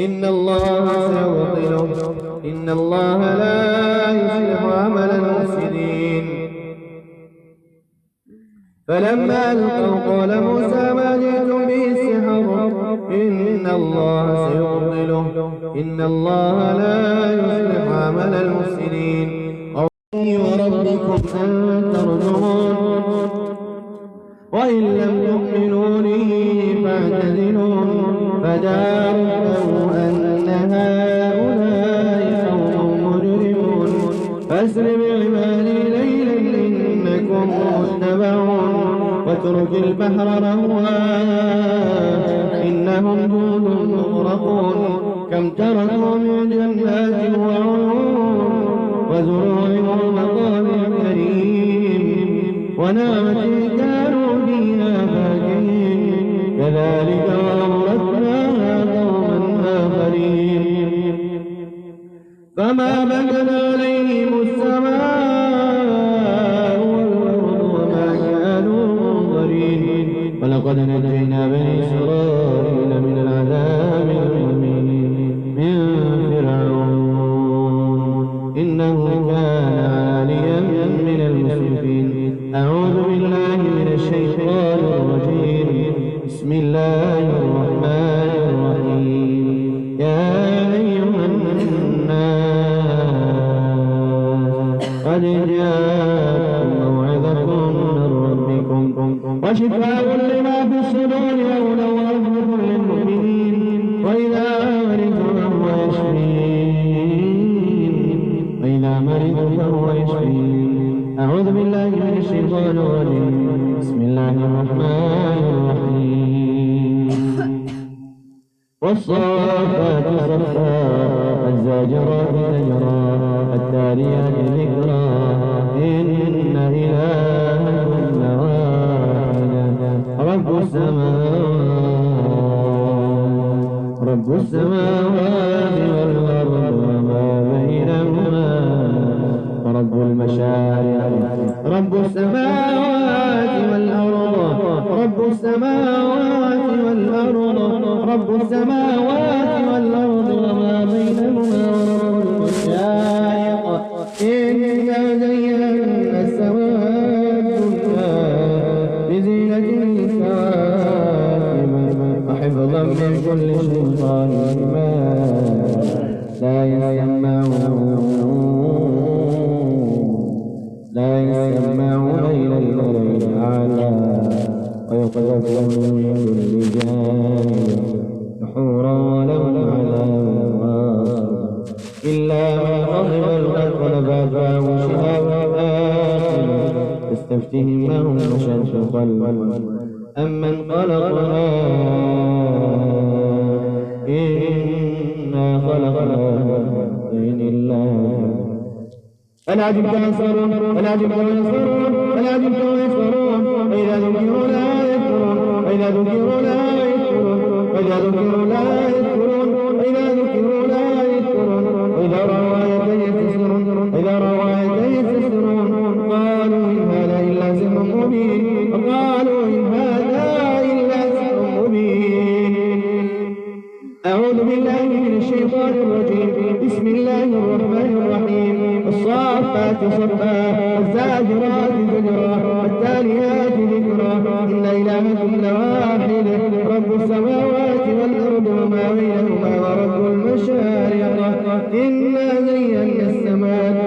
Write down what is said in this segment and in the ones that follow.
إن الله سيبطله إن الله لا يصلح عمل المفسدين. فلما ألقوا قال موسى ما جئتم به السحر إن الله سيبطله إن الله لا يصلح عمل المفسدين. وربكم أن ترجمون وإن لم تؤمنوا لي فاعتزلون فداروا أن هؤلاء قوم مجرمون فاسر بعبادي ليلا إنكم متبعون واترك البحر رهوا إنهم جند مغرقون كم تركوا من جنات وعيون وزروع ومقام كريم ونعمة كانوا فيها فاكهين كذلك وأورثناها قوما آخرين. فما بكت عليهم السماء والأرض وما كانوا منظرين ولقد نجينا بني إسرائيل من العذاب المهين من فرعون إنه كان عاليا من المسرفين. أعوذ بالله من الشيطان الرجيم بسم الله الرحمن الرحيم. يا أيها الناس قد جاءكم موعظة من ربكم وشفاء لما في الصدور وهدى ورحمة للمؤمنين وإذا مرض فهو يشفين. أعوذ بالله من الشيطان الرجيم بسم الله الرحمن الرحيم. والصافات صفا الزاجرات زجرا التاليات ذكرا إن إلهكم لواحد رب السماوات والأرض وما بينهما رب المشارق رب السماوات والأرض رب السماوات والأرض رب السماوات والأرض وما بينهما رب المشارق إنا زينا السماء الدنيا بزينة الكواكب وحفظا من كل شيطان مارد لا يسمعون إلى الملأ الأعلى ويقذفون من كل جانب دحورا ولهم عذاب واصب إلا من غضب القلب فأتبعه شهاب آخر فاستفتهم لهم أشد خلقا أمن خلقنا إنا خلقناهم من الله ألا عجبت ينصرون ألا عجبت ينصرون ألا عجبت ينصرون وإذا ذكروا لا يذكرون وإذا ذكروا لا يذكرون وإذا ذكروا لا يذكرون وإذا ذكروا لا يذكرون وإذا رأوا آية يستسخرون وإذا رأوا آية يستسخرون قالوا إن هذا إلا سحر مبين وقالوا إن هذا إلا سحر مبين. أعوذ بالله من الشيطان الرجيم بسم الله الرحمن الرحيم. الصافات صفا الزاجرات زجرا التاليات ذكرا إن إلهكم لواحد رب السماوات والأرض وما بينهما ورب المشارق إنا زينا السماء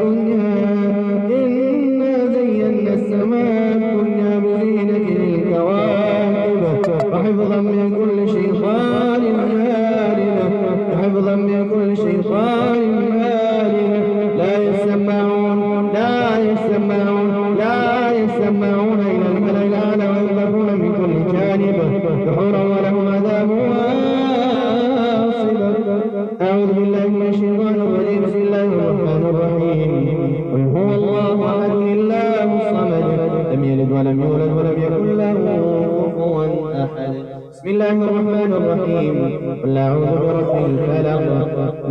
الدنيا بزينة الكواكب وحفظا من كل شيطان مارد وحفظا من كل شيطان مارد لا يسمعون إلى الملأ الأعلى ويقذفون من كل جانب يكن له كفوا أحد. بسم الله الرحمن الرحيم. قل أعوذ برب الفلق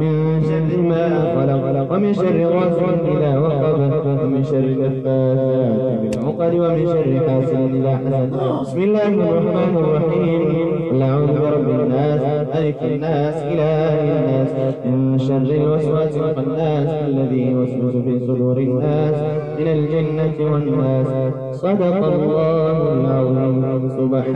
من شر ما خلق ومن شر غاسق إذا وقب ومن شر النفاثات بالعقد ومن شر حاسد إذا حسد. بسم الله الرحمن الرحيم. قل أعوذ برب الناس ملك الناس إله الناس من شر الوسواس الخناس الذي يوسوس في صدور الناس من الجنة والناس. صدق الله العظيم. سبحان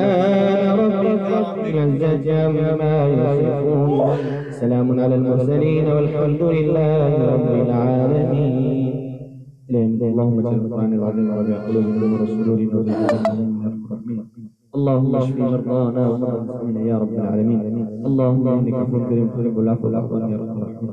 ربك رب العزة عما يصفون. سلام على المرسلين والحمد لله رب العالمين. اللهم اجعل القرآن العظيم ربيع قلوبنا ونور صدورنا اللهم اشف مرضانا ومرضى المسلمين يا رب العالمين. اللهم انك عفو كريم تحب العفو يا رب الرحمن.